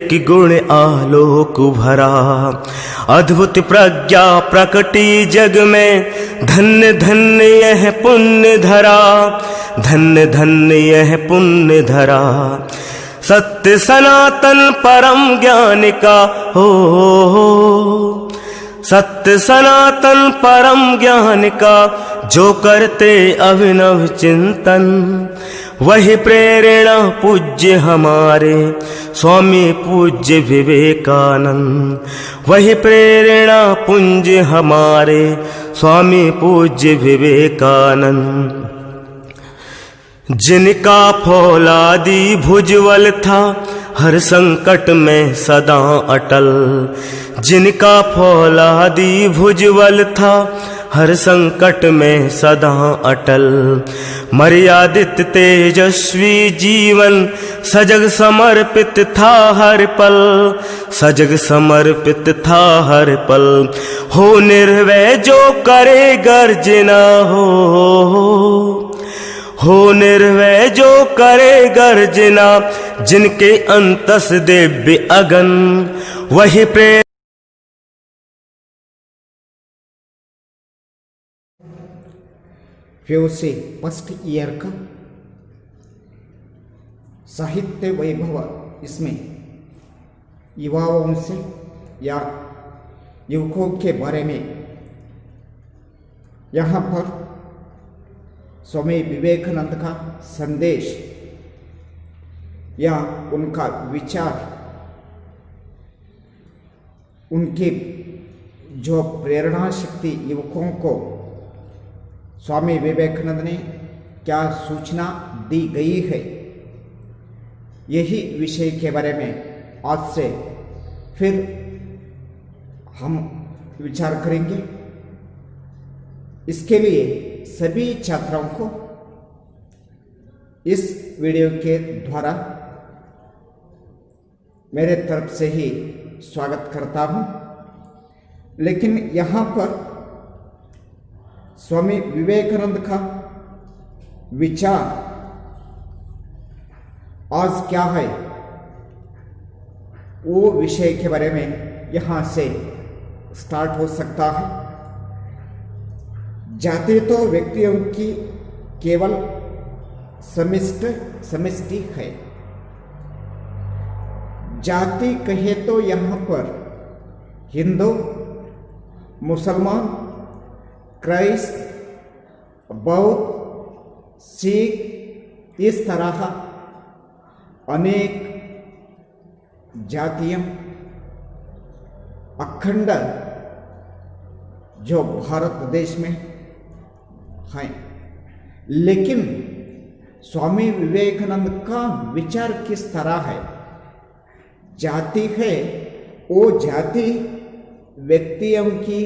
कि गुण आलोक भरा, अद्भुत प्रज्ञा प्रकटी जग में। धन्य धन्य यह पुण्य धरा, धन्य धन्य यह पुण्य धरा। सत्य सनातन परम ज्ञान का हो, सत्य सनातन परम ज्ञान का जो करते अभिनव चिंतन। वही प्रेरणा पूज्य हमारे स्वामी पूज्य विवेकानंद। वही प्रेरणा पूज्य हमारे स्वामी पूज्य विवेकानंद। जिनका फौलादी भुजबल था हर संकट में सदा अटल। जिनका फौलादी भुजबल था हर संकट में सदा अटल। मर्यादित तेजस्वी जीवन सजग समर्पित था हर पल, सजग समर्पित था हर पल। हो निर्भय जो करे गर्जना हो निर्भय जो करे गर्जना। जिनके अंतस दिव्य अगन वही प्रेम। PUC फर्स्ट ईयर का साहित्य वैभव, इसमें युवाओं से या युवकों के बारे में यहाँ पर स्वामी विवेकानंद का संदेश या उनका विचार, उनकी जो प्रेरणा शक्ति युवकों को स्वामी विवेकानंद ने क्या सूचना दी गई है, यही विषय के बारे में आज से फिर हम विचार करेंगे। इसके लिए सभी छात्रों को इस वीडियो के द्वारा मेरे तरफ से ही स्वागत करता हूं। लेकिन यहाँ पर स्वामी विवेकानंद का विचार आज क्या है, वो विषय के बारे में यहाँ से स्टार्ट हो सकता है। जाति तो व्यक्तियों की केवल समष्टि है। जाति कहे तो यहाँ पर हिंदू, मुसलमान, क्राइस्ट, बौद्ध, सिख, इस तरह अनेक जातियां अखंड जो भारत देश में हैं। लेकिन स्वामी विवेकानंद का विचार किस तरह है? जाति है, वो जाति व्यक्तियों की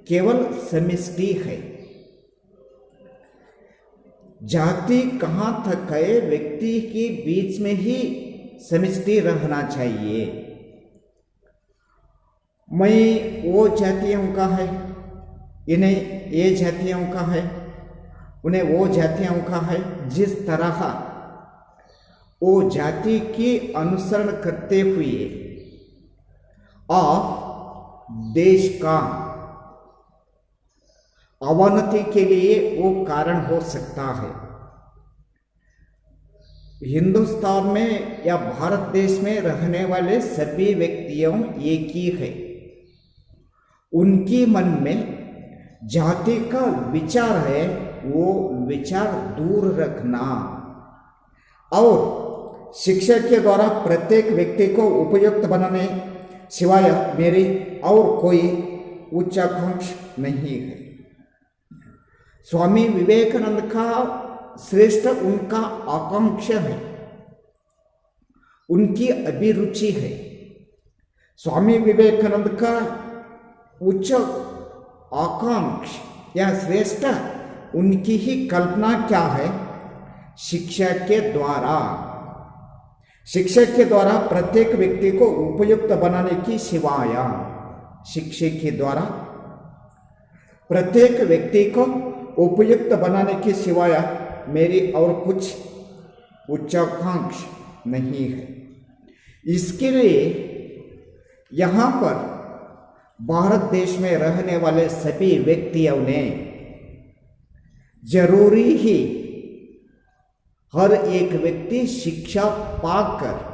केवल समष्टि है। जाति कहाँ तक है? व्यक्ति के बीच में ही समष्टि रहना चाहिए। मैं वो जातियों का है, इन्हें ये जातियों का है, उन्हें वो जातियों का है। जिस तरह वो जाति की अनुसरण करते हुए आप देश का अवनति के लिए वो कारण हो सकता है। हिंदुस्तान में या भारत देश में रहने वाले सभी व्यक्तियों एक ही है। उनकी मन में जाति का विचार है, वो विचार दूर रखना और शिक्षा के द्वारा प्रत्येक व्यक्ति को उपयुक्त बनाने सिवाय मेरी और कोई उच्चाकांक्षा नहीं है। स्वामी विवेकानंद का श्रेष्ठ उनका आकांक्षा है, उनकी अभिरुचि है। स्वामी विवेकानंद का उच्च आकांक्षा या श्रेष्ठ उनकी ही कल्पना क्या है? शिक्षा के द्वारा प्रत्येक व्यक्ति को उपयुक्त बनाने की सिवाय, शिक्षा के द्वारा प्रत्येक व्यक्ति को उपयुक्त बनाने के सिवाय मेरी और कुछ उच्चाकांक्षा नहीं है। इसके लिए यहाँ पर भारत देश में रहने वाले सभी व्यक्तियों ने जरूरी ही हर एक व्यक्ति शिक्षा पाकर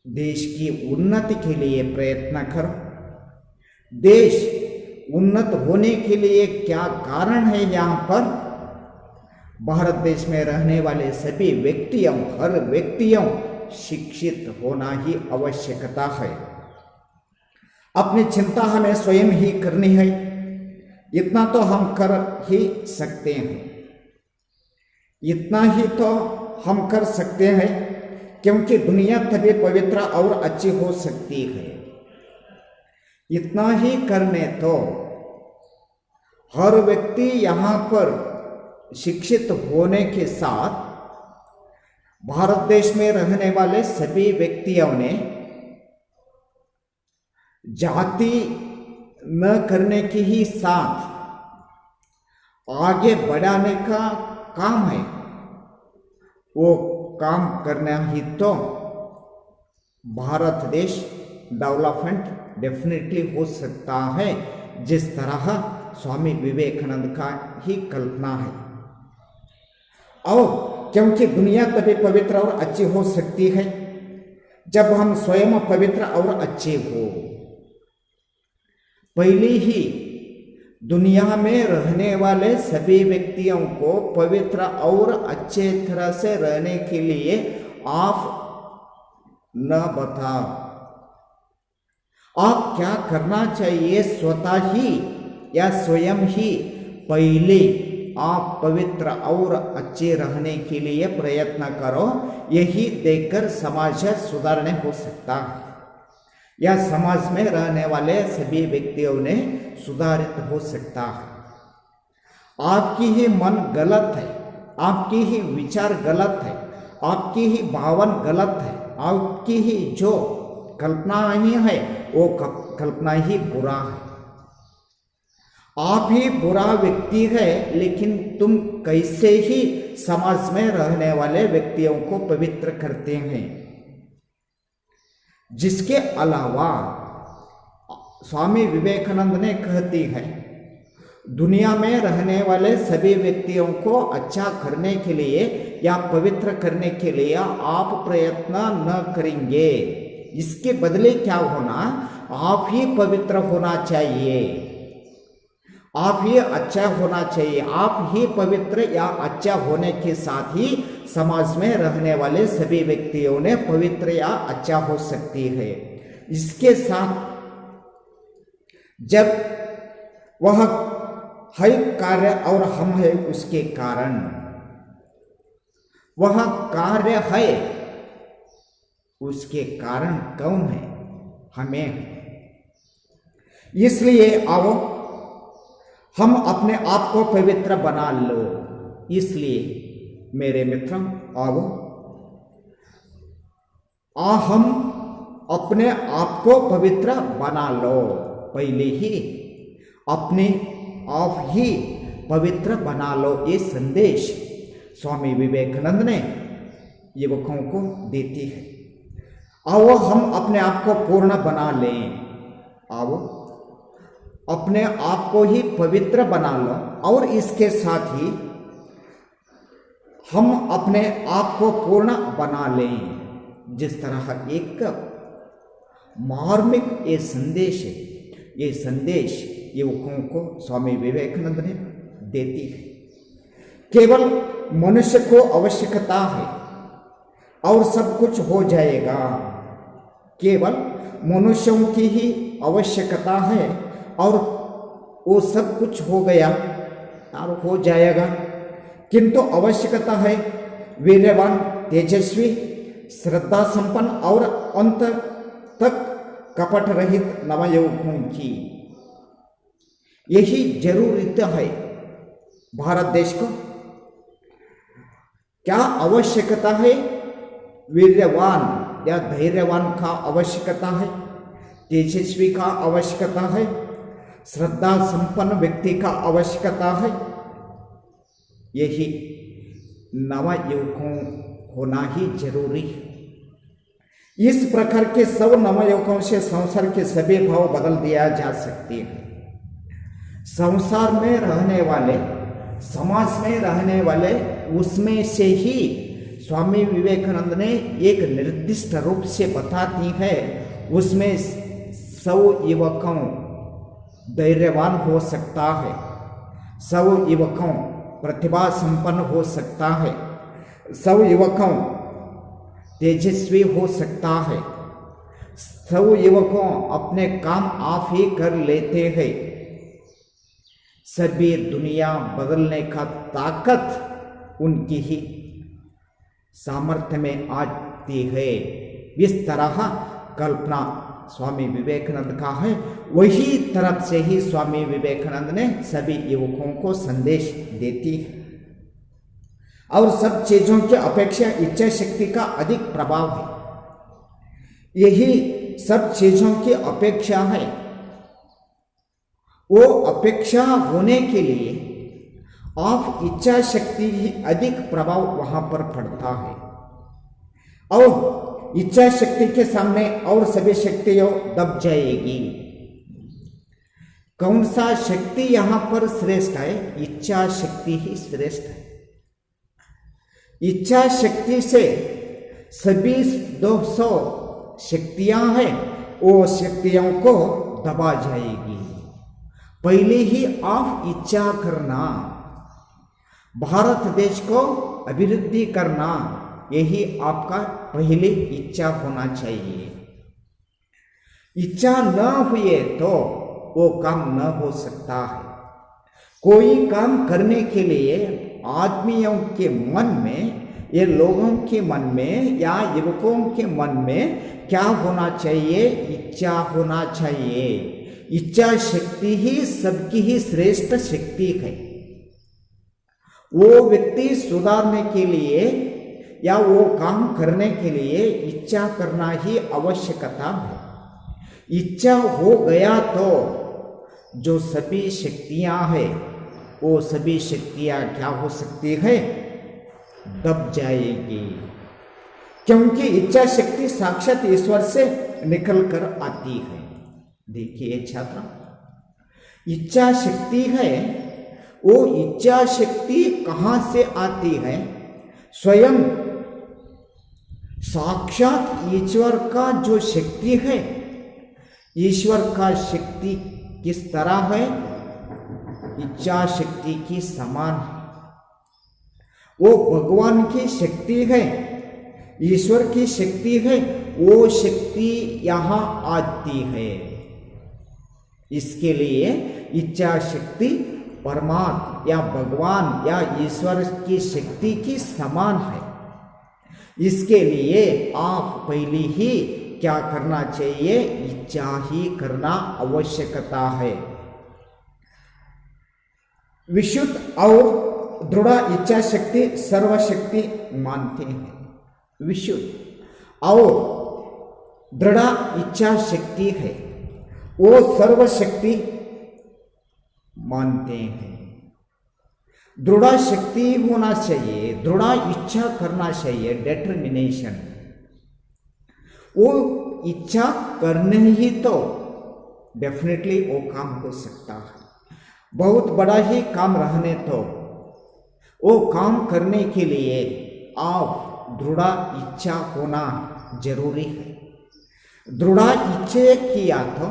देश की उन्नति के लिए प्रयत्न करो। देश उन्नत होने के लिए क्या कारण है, यहाँ पर भारत देश में रहने वाले सभी व्यक्तियों, हर व्यक्तियों शिक्षित होना ही आवश्यकता है। अपनी चिंता हमें स्वयं ही करनी है, इतना तो हम कर ही सकते हैं, इतना ही तो हम कर सकते हैं, क्योंकि दुनिया तभी पवित्र और अच्छी हो सकती है। इतना ही करने तो हर व्यक्ति यहाँ पर शिक्षित होने के साथ भारत देश में रहने वाले सभी व्यक्तियों ने जाति न करने के ही साथ आगे बढ़ाने का काम है, वो काम करना ही तो भारत देश डेवलपमेंट डेफिनेटली हो सकता है, जिस तरह स्वामी विवेकानंद का ही कल्पना है। और क्योंकि दुनिया तभी पवित्र और अच्छी हो सकती है जब हम स्वयं पवित्र और अच्छे हो। पहले ही दुनिया में रहने वाले सभी व्यक्तियों को पवित्र और अच्छे तरह से रहने के लिए आप न बताओ, आप क्या करना चाहिए, स्वतः ही या स्वयं ही पहले आप पवित्र और अच्छे रहने के लिए प्रयत्न करो। यही देखकर समाज सुधारने हो सकता है, या समाज में रहने वाले सभी व्यक्तियों ने सुधारित हो सकता है। आपकी ही मन गलत है, आपकी ही विचार गलत है, आपकी ही भावन गलत है, आपकी ही जो कल्पना ही है वो कल्पना ही बुरा है। आप ही बुरा व्यक्ति है, लेकिन तुम कैसे ही समाज में रहने वाले व्यक्तियों को पवित्र करते हैं। जिसके अलावा स्वामी विवेकानंद ने कहती है, दुनिया में रहने वाले सभी व्यक्तियों को अच्छा करने के लिए या पवित्र करने के लिए आप प्रयत्न न करेंगे, इसके बदले क्या होना, आप ही पवित्र होना चाहिए, आप ही अच्छा होना चाहिए। आप ही पवित्र या अच्छा होने के साथ ही समाज में रहने वाले सभी व्यक्तियों ने पवित्र या अच्छा हो सकती है। इसके साथ जब वह है कार्य और हम है उसके कारण, वह कार्य है उसके कारण कौन है, हमें। इसलिए आओ हम अपने आप को पवित्र बना लो। इसलिए मेरे मित्रों आओ हम अपने आप को पवित्र बना लो। पहले ही अपने आप ही पवित्र बना लो, ये संदेश स्वामी विवेकानंद ने युवकों को देती है। आओ हम अपने आप को पूर्ण बना लें, आओ अपने आप को ही पवित्र बना लो, और इसके साथ ही हम अपने आप को पूर्ण बना लें। जिस तरह एक मार्मिक ये संदेश है, ये संदेश युवकों को स्वामी विवेकानंद ने देती है। केवल मनुष्य को आवश्यकता है और सब कुछ हो जाएगा, केवल मनुष्यों की ही आवश्यकता है और वो सब कुछ हो गया और हो जाएगा। किंतु आवश्यकता है वीर्यवान, तेजस्वी, श्रद्धा संपन्न और अंत तक कपट रहित नवयुवकों की। यही जरूरत है भारत देश को। क्या आवश्यकता है? वीर्यवान या धैर्यवान का आवश्यकता है, तेजस्वी का आवश्यकता है, श्रद्धा संपन्न व्यक्ति का आवश्यकता है। यही नव युवकों होना ही जरूरी है। इस प्रकार के सब नवयुवकों से संसार के सभी भाव बदल दिया जा सकते हैं। संसार में रहने वाले, समाज में रहने वाले, उसमें से ही स्वामी विवेकानंद ने एक निर्दिष्ट रूप से बता दी है। उसमें सब युवकों धैर्यवान हो सकता है, सब युवकों प्रतिभा संपन्न हो सकता है, सब युवकों तेजस्वी हो सकता है, सब युवकों अपने काम आप ही कर लेते हैं। सभी दुनिया बदलने का ताकत उनकी ही सामर्थ्य में आती है। इस तरह कल्पना स्वामी विवेकानंद का है, वही तरफ से ही स्वामी विवेकानंद ने सभी युवकों को संदेश देती है। और सब चीजों की अपेक्षा इच्छा शक्ति का अधिक प्रभाव है। यही सब चीजों की अपेक्षा है। वो अपेक्षा होने के लिए आप इच्छा शक्ति ही अधिक प्रभाव वहां पर पड़ता है। और इच्छा शक्ति के सामने और सभी शक्तियां दब जाएगी। कौन सा शक्ति यहां पर श्रेष्ठ है? इच्छा शक्ति ही श्रेष्ठ है। इच्छा शक्ति से सभी 200 शक्तियां हैं, वो शक्तियों को दबा जाएगी। पहले ही आप इच्छा करना, भारत देश को अभिवृद्धि करना, यही आपका पहले इच्छा होना चाहिए। इच्छा न हुए तो वो काम न हो सकता है। कोई काम करने के लिए आदमियों के मन में, ये लोगों के मन में या युवकों के मन में क्या होना चाहिए? इच्छा होना चाहिए। इच्छा शक्ति ही सबकी ही श्रेष्ठ शक्ति है। वो व्यक्ति सुधारने के लिए या वो काम करने के लिए इच्छा करना ही आवश्यकता है। इच्छा हो गया तो जो सभी शक्तियां हैं, वो सभी शक्तियां क्या हो सकती है? दब जाएगी। क्योंकि इच्छा शक्ति साक्षात ईश्वर से निकल कर आती है। देखिए छात्र, इच्छा शक्ति है, वो इच्छा शक्ति कहां से आती है? स्वयं साक्षात ईश्वर का जो शक्ति है, ईश्वर का शक्ति किस तरह है? इच्छा शक्ति की समान है। वो भगवान की शक्ति है, ईश्वर की शक्ति है, वो शक्ति यहां आती है। इसके लिए इच्छा शक्ति परमात्मा या भगवान या ईश्वर की शक्ति की समान है। इसके लिए आप पहले ही क्या करना चाहिए? इच्छा ही करना आवश्यकता है। विशुद्ध और दृढ़ इच्छा शक्ति सर्वशक्ति मानते हैं। विशुद्ध और दृढ़ इच्छा शक्ति है, वो सर्वशक्ति मानते हैं। दृढ़ शक्ति होना चाहिए, दृढ़ इच्छा करना चाहिए, डिटर्मिनेशन। वो इच्छा करने ही तो डेफिनेटली वो काम हो सकता है। बहुत बड़ा ही काम रहने तो वो काम करने के लिए आप दृढ़ इच्छा होना जरूरी है। दृढ़ इच्छा किया तो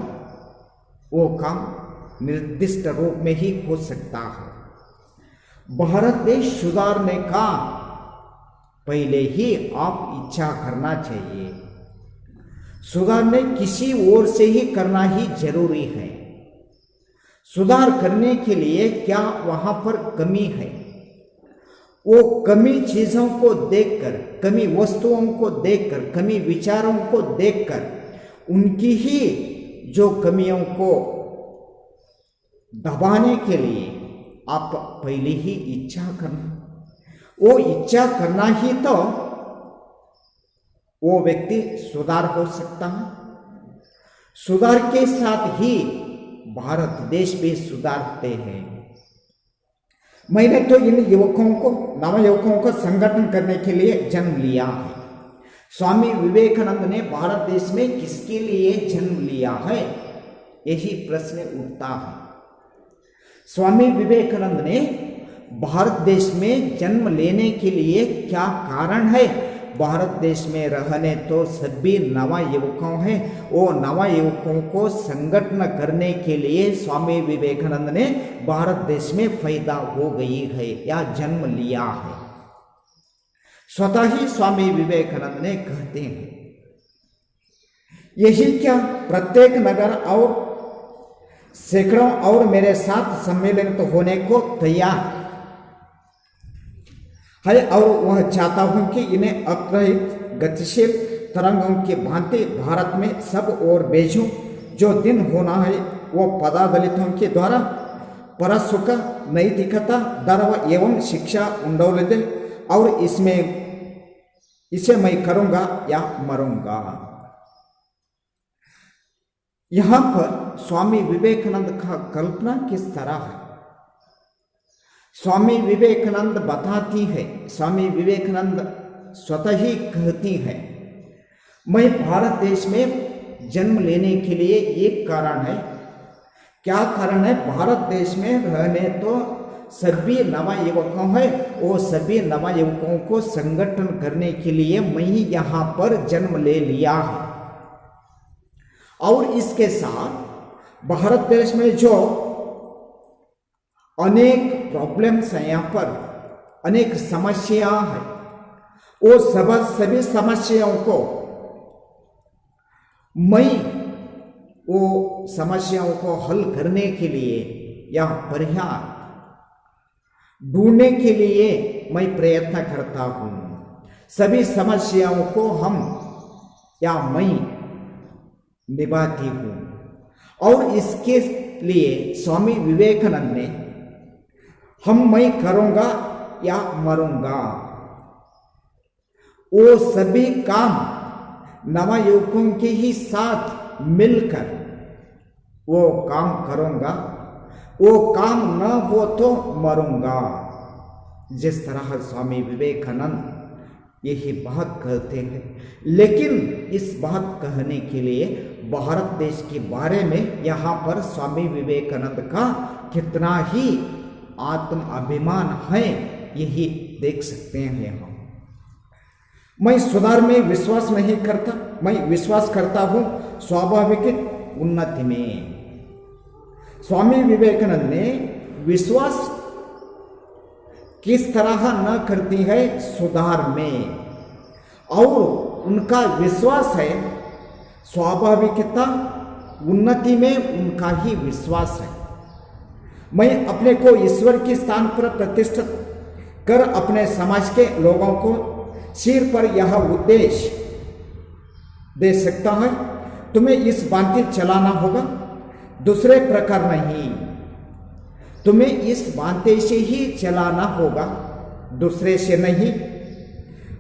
वो काम निर्दिष्ट रूप में ही हो सकता है। भारत देश सुधारने का पहले ही आप इच्छा करना चाहिए। सुधारने किसी ओर से ही करना ही जरूरी है। सुधार करने के लिए क्या वहां पर कमी है? वो कमी चीजों को देखकर, कमी वस्तुओं को देखकर, कमी विचारों को देखकर, उनकी ही जो कमियों को दबाने के लिए आप पहले ही इच्छा करना। वो इच्छा करना ही तो वो व्यक्ति सुधार हो सकता है। सुधार के साथ ही भारत देश भी सुधारते हैं। मैंने तो इन युवकों को, नव युवकों को संगठन करने के लिए जन्म लिया है। स्वामी विवेकानंद ने भारत देश में किसके लिए जन्म लिया है, यही प्रश्न उठता है। स्वामी विवेकानंद ने भारत देश में जन्म लेने के लिए क्या कारण है? भारत देश में रहने तो सभी नवा युवकों हैं, वो नवा युवकों को संगठन करने के लिए स्वामी विवेकानंद ने भारत देश में पैदा हो गई है या जन्म लिया है। स्वतः ही स्वामी विवेकानंद ने कहते हैं, यही क्या प्रत्येक नगर और सैकड़ों और मेरे साथ सम्मिलित होने को तैयार है, और वह चाहता हूं कि इन्हें अग्रहित गतिशील तरंगों की भांति भारत में सब और भेजूं। जो दिन होना है वो पदादलितों के द्वारा परसुख नैतिकता धर्म एवं शिक्षा उंडोलित, और इसे मैं करूंगा या मरूंगा। यहां पर स्वामी विवेकानंद का कल्पना किस तरह है? स्वामी विवेकानंद बताती है, स्वामी विवेकानंद स्वतः ही कहती है, मैं भारत देश में जन्म लेने के लिए एक कारण है। क्या कारण है? भारत देश में रहने तो सभी नवा युवकों हैं, वो सभी नवा युवकों को संगठन करने के लिए मैं यहाँ पर जन्म ले लिया है। और इसके साथ भारत देश में जो अनेक प्रॉब्लम्स हैं, यहाँ पर अनेक समस्या है, वो सभी समस्याओं को मैं वो समस्याओं को हल करने के लिए या परिहार ढूंढने के लिए मैं प्रयत्न करता हूँ। सभी समस्याओं को हम या मैं निभाती हूँ। और इसके लिए स्वामी विवेकानंद ने मैं करूँगा या मरूंगा, वो सभी काम नवा युवकों के ही साथ मिलकर वो काम करूँगा, वो काम न हो तो मरूंगा। जिस तरह स्वामी विवेकानंद यही बात कहते हैं, लेकिन इस बात कहने के लिए भारत देश के बारे में यहाँ पर स्वामी विवेकानंद का कितना ही आत्म अभिमान है, यही देख सकते हैं हम। मैं सुधार में विश्वास नहीं करता, मैं विश्वास करता हूँ स्वाभाविक उन्नति में। स्वामी विवेकानंद ने विश्वास किस तरह न करती है? सुधार में। और उनका विश्वास है स्वाभाविकता उन्नति में, उनका ही विश्वास है। मैं अपने को ईश्वर के स्थान पर प्रतिष्ठित कर अपने समाज के लोगों को सिर पर यह उद्देश्य दे सकता है, तुम्हें इस भांति चलाना होगा, दूसरे प्रकार नहीं। तुम्हें इस भांति से ही चलाना होगा, दूसरे से नहीं।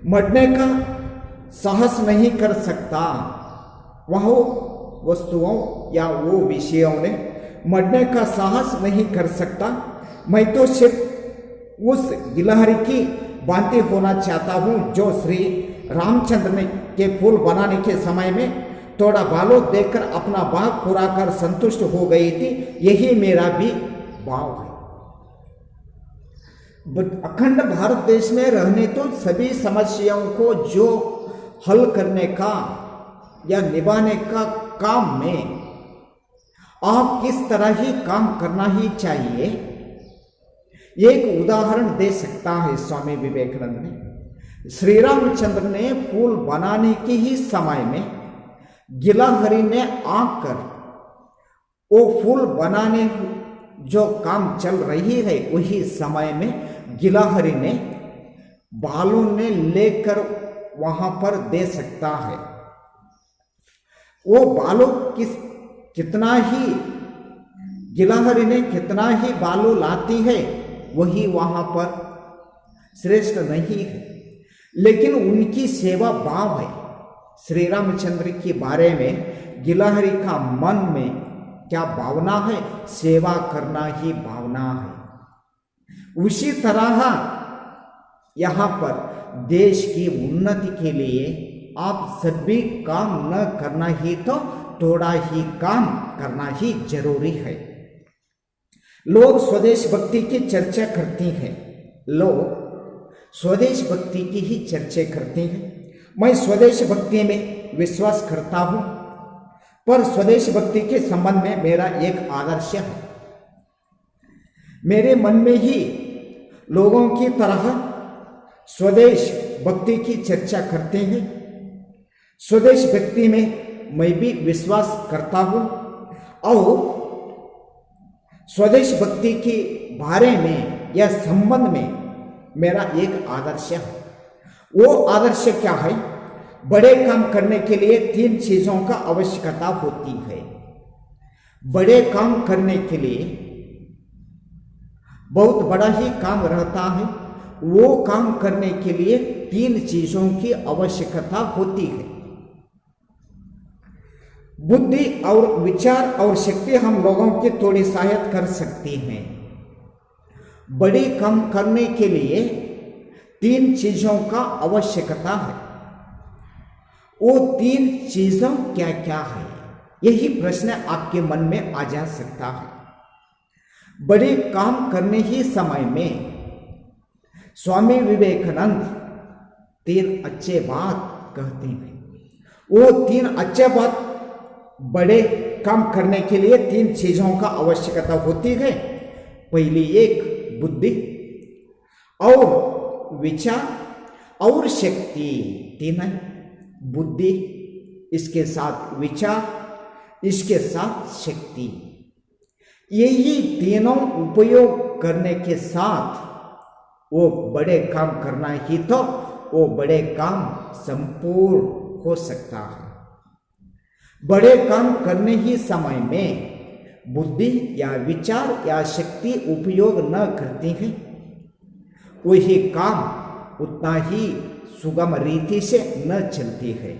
मरने का साहस नहीं कर सकता वह वस्तुओं या वो विषयों ने मरने का साहस नहीं कर सकता। मैं तो सिर्फ उस गिलहरी की भांति होना चाहता हूँ जो श्री रामचंद्र के फूल बनाने के समय में थोड़ा बालों देखकर अपना भाव पूरा कर संतुष्ट हो गई थी। यही मेरा भी भाव है। अखंड भारत देश में रहने तो सभी समस्याओं को जो हल करने का या निभाने का काम में आप किस तरह ही काम करना ही चाहिए, एक उदाहरण दे सकता है स्वामी विवेकानंद ने। श्री रामचंद्र ने फूल बनाने के ही समय में गिलहरी ने आकर वो फूल बनाने जो काम चल रही है, वही समय में गिलहरी ने बालों ने लेकर वहां पर दे सकता है। वो बालों कितना ही गिलहरी ने कितना ही बालू लाती है, वही वहां पर श्रेष्ठ नहीं है, लेकिन उनकी सेवा भाव है। श्री रामचंद्र के बारे में गिलहरी का मन में क्या भावना है? सेवा करना ही भावना है। उसी तरह यहाँ पर देश की उन्नति के लिए आप सभी काम न करना ही तो थोड़ा ही काम करना ही जरूरी है। लोग स्वदेश भक्ति की चर्चा करती हैं, लोग स्वदेश भक्ति की ही चर्चा करते हैं। मैं स्वदेश भक्ति में विश्वास करता हूं, पर स्वदेश भक्ति के संबंध में मेरा एक आदर्श है। मेरे मन में ही लोगों की तरह स्वदेश भक्ति की चर्चा करते हैं। स्वदेश भक्ति में मैं भी विश्वास करता हूं और स्वदेश भक्ति के बारे में या संबंध में मेरा एक आदर्श है। वो आदर्श क्या है? बड़े काम करने के लिए 3 चीजों का आवश्यकता होती है। बड़े काम करने के लिए बहुत बड़ा ही काम रहता है, वो काम करने के लिए 3 चीजों की आवश्यकता होती है। बुद्धि और विचार और शक्ति हम लोगों की थोड़ी सहायता कर सकती हैं। बड़े काम करने के लिए 3 चीजों का आवश्यकता है। वो 3 चीजों क्या क्या है? यही प्रश्न आपके मन में आ जा सकता है। बड़े काम करने ही समय में स्वामी विवेकानंद 3 अच्छे बात कहते हैं। वो 3 अच्छे बात बड़े काम करने के लिए 3 चीजों का आवश्यकता होती है। पहली एक बुद्धि और विचार और शक्ति। 3 है, बुद्धि, इसके साथ विचार, इसके साथ शक्ति। यही तीनों उपयोग करने के साथ वो बड़े काम करना ही तो वो बड़े काम संपूर्ण हो सकता है। बड़े काम करने ही समय में बुद्धि या विचार या शक्ति उपयोग न करती है, वही काम उतना ही सुगम रीति से न चलती है।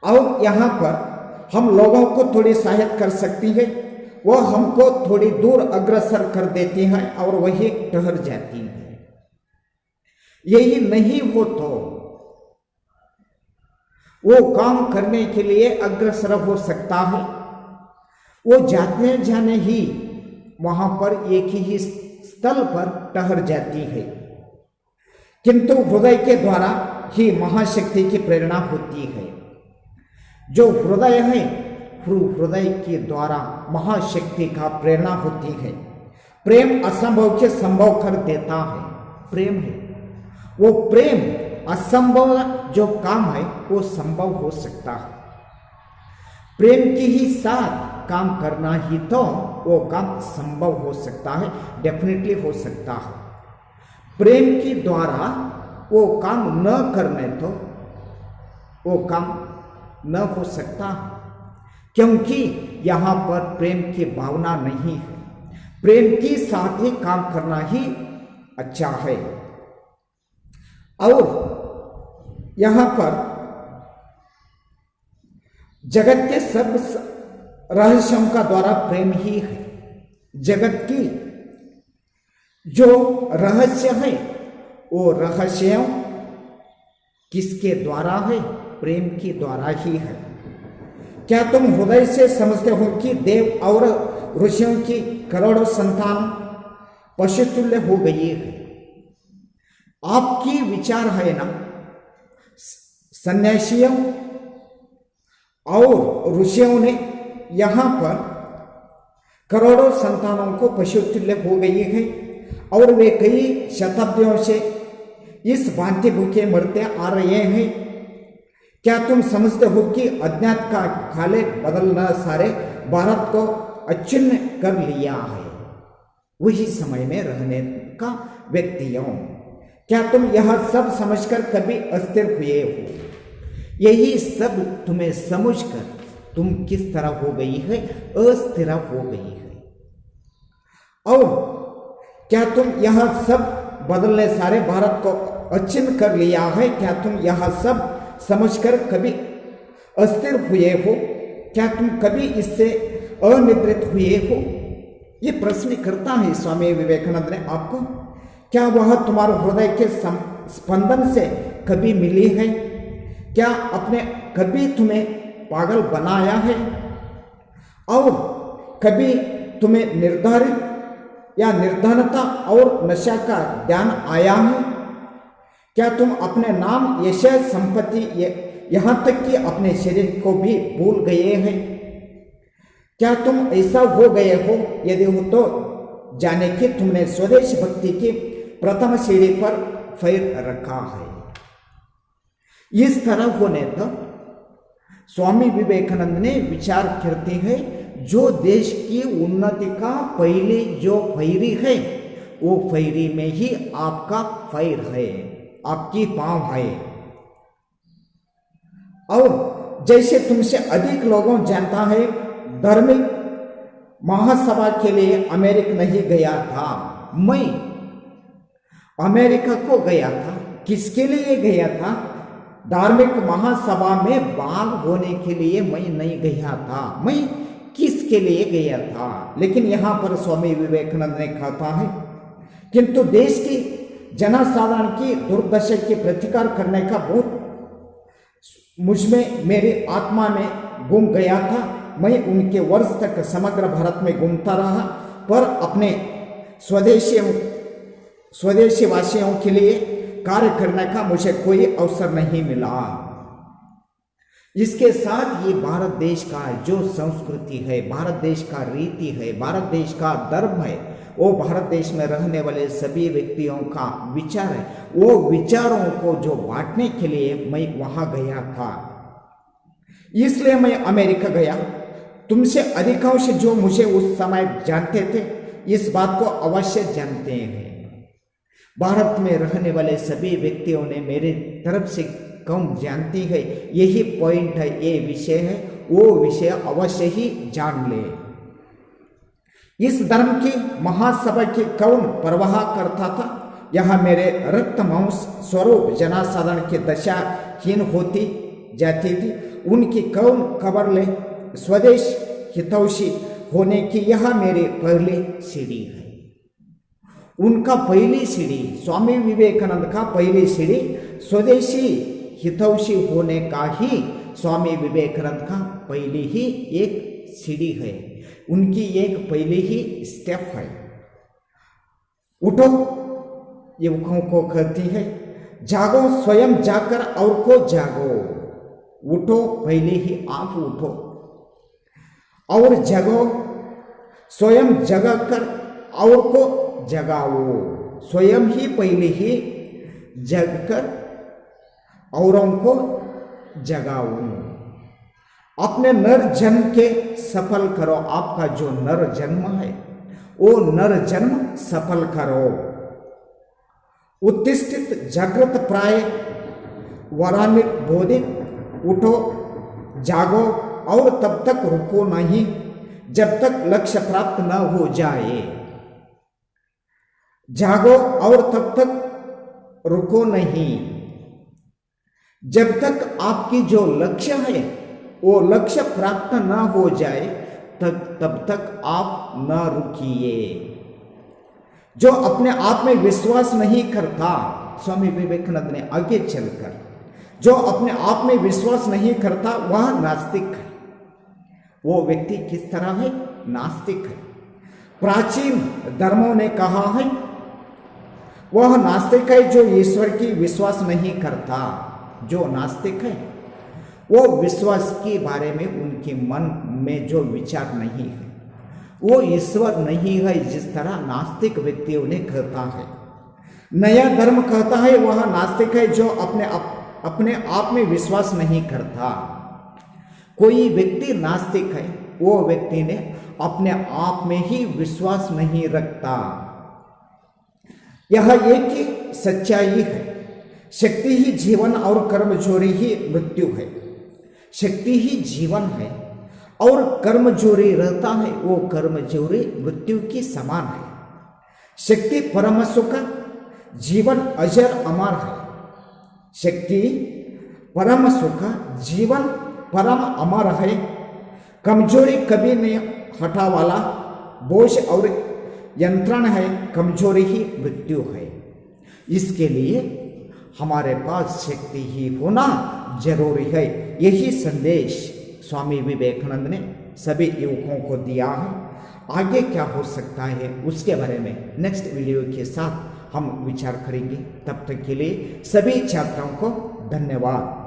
और यहाँ पर हम लोगों को थोड़ी सहायता कर सकती है, वह हमको थोड़ी दूर अग्रसर कर देती है और वही ठहर जाती है। यही नहीं हो तो वो काम करने के लिए अग्रसर हो सकता है, वो जाते जाने ही वहां पर एक ही स्थल पर ठहर जाती है। किंतु हृदय के द्वारा ही महाशक्ति की प्रेरणा होती है। जो हृदय है, हृदय के द्वारा महाशक्ति का प्रेरणा होती है। प्रेम असंभव के संभव कर देता है। प्रेम है वो प्रेम, असंभव जो काम है वो संभव हो सकता है। प्रेम के ही साथ काम करना ही तो वो काम संभव हो सकता है, डेफिनेटली हो सकता है। प्रेम के द्वारा वो काम न करने तो वो काम न हो सकता, क्योंकि यहाँ पर प्रेम की भावना नहीं है। प्रेम के साथ ही काम करना ही अच्छा है। और यहाँ पर जगत के सब रहस्यों का द्वारा प्रेम ही है। जगत की जो रहस्य है वो रहस्यों किसके द्वारा है? प्रेम के द्वारा ही है। क्या तुम हृदय से समझते हो कि देव और ऋषियों की करोड़ों संतान पशुतुल्य हो गई है? आपकी विचार है ना, सन्यासियों और ऋषियों ने यहाँ पर करोड़ों संतानों को पशुतुल्य हो गई है और वे कई शताब्दियों से इस भांति भूखे मरते आ रहे हैं। क्या तुम समझते हो कि अज्ञात का खाले बदलना सारे भारत को अचिन्ह कर लिया है? वही समय में रहने का व्यक्तियों, क्या तुम यह सब समझकर कभी अस्थिर हुए हो? यही सब तुम्हें समझकर तुम किस तरह हो गई है? अस्थिर हो गई है। और क्या तुम यह सब बदलने सारे भारत को अचिन्ह कर लिया है? क्या तुम यह सब समझकर कभी अस्थिर हुए हो? क्या तुम कभी इससे अनिद्रित हुए हो? ये प्रश्न करता है स्वामी विवेकानंद ने आपको। क्या वह तुम्हारे हृदय के स्पंदन से कभी मिली है? क्या अपने कभी तुम्हें पागल बनाया है? और कभी तुम्हें निर्धारित या निर्धनता और नशा का ध्यान आया है? क्या तुम अपने नाम, यश, संपत्ति, यहाँ तक कि अपने शरीर को भी भूल गए हैं? क्या तुम ऐसा हो गए हो? यदि हो तो जाने कि तुमने स्वदेश भक्ति की प्रथम सीढ़ी पर पैर रखा है। इस तरह होने तो स्वामी विवेकानंद ने विचार करते हैं, जो देश की उन्नति का पहले जो फैरी है, वो फैरी में ही आपका पैर है, आपकी पांव है। और जैसे तुमसे अधिक लोगों जानता है, धार्मिक महासभा के लिए अमेरिका नहीं गया था, मैं अमेरिका को गया था। किसके लिए गया था? धार्मिक महासभा में भाग होने के लिए मैं नहीं गया था, मैं किसके लिए गया था? लेकिन यहाँ पर स्वामी विवेकानंद ने कहा है, किंतु देश की जनसाधारण की दुर्दशा के प्रतिकार करने का बहुत मुझमें, मेरी आत्मा में घूम गया था। मैं उनके वर्ष तक समग्र भारत में घूमता रहा, पर अपने स्वदेशी वासियों के लिए कार्य करने का मुझे कोई अवसर नहीं मिला। इसके साथ ये भारत देश का जो संस्कृति है, भारत देश का रीति है, भारत देश का धर्म है, वो भारत देश में रहने वाले सभी व्यक्तियों का विचार है। वो विचारों को जो बांटने के लिए मैं वहां गया था, इसलिए मैं अमेरिका गया। तुमसे अधिकांश जो मुझे उस समय जानते थे, इस बात को अवश्य जानते हैं। भारत में रहने वाले सभी व्यक्तियों ने मेरे तरफ से कम जानती है। यही पॉइंट है, ये विषय है, वो विषय अवश्य ही जान ले। इस धर्म की महासभा की कौन परवाह करता था? यह मेरे रक्त मांस स्वरूप जनसाधारण की दशाहीन होती जाती थी, उनकी कौन खबर ले? स्वदेश हितैषी होने की यह मेरी पहली सीढ़ी है। उनका पहली सीढ़ी, स्वामी विवेकानंद का पहली सीढ़ी स्वदेशी हितैषी होने का ही स्वामी विवेकानंद का पहली ही एक सीढ़ी है, उनकी एक पहली ही स्टेप है। उठो, युवकों को कहती है, जागो, स्वयं जाकर और को जागो। उठो, पहले ही आप उठो और जगो, स्वयं जगा कर और को जगाओ। स्वयं ही पहले ही जग कर औरों को जगाओ। अपने नर जन्म के सफल करो। आपका जो नर जन्म है, वो नर जन्म सफल करो। उत्तिष्ठित जागृत प्राय वरान्वित बोधित। उठो, जागो और तब तक रुको नहीं जब तक लक्ष्य प्राप्त न हो जाए। जागो और तब तक रुको नहीं जब तक आपकी जो लक्ष्य है वो लक्ष्य प्राप्त न हो जाए, तब तक आप न रुकिए। जो अपने आप में विश्वास नहीं करता, स्वामी विवेकानंद ने आगे चलकर, जो अपने आप में विश्वास नहीं करता वह नास्तिक है। वो व्यक्ति किस तरह है? नास्तिक है। प्राचीन धर्मों ने कहा है वह नास्तिक है जो ईश्वर की विश्वास नहीं करता। जो नास्तिक है वो विश्वास के बारे में उनके मन में जो विचार नहीं है, वो ईश्वर नहीं है, जिस तरह नास्तिक व्यक्तियों ने कहता है। नया धर्म कहता है वह नास्तिक है जो अपने आप में विश्वास नहीं करता। कोई व्यक्ति नास्तिक है, वो व्यक्ति ने अपने आप में ही विश्वास नहीं रखता। यह एक ही सच्चाई है। शक्ति ही जीवन और कर्मजोरी ही मृत्यु है। शक्ति ही जीवन है और कर्मजोरी रहता है, वो कर्मजोरी मृत्यु के समान है। शक्ति परम सुख, जीवन अजर अमर है। शक्ति परम सुख, जीवन परम अमर है। कमजोरी कभी नहीं हटा वाला बोझ और यंत्रण है। कमजोरी ही मृत्यु है। इसके लिए हमारे पास शक्ति ही होना जरूरी है। यही संदेश स्वामी विवेकानंद ने सभी युवकों को दिया है। आगे क्या हो सकता है उसके बारे में नेक्स्ट वीडियो के साथ हम विचार करेंगे। तब तक के लिए सभी छात्रों को धन्यवाद।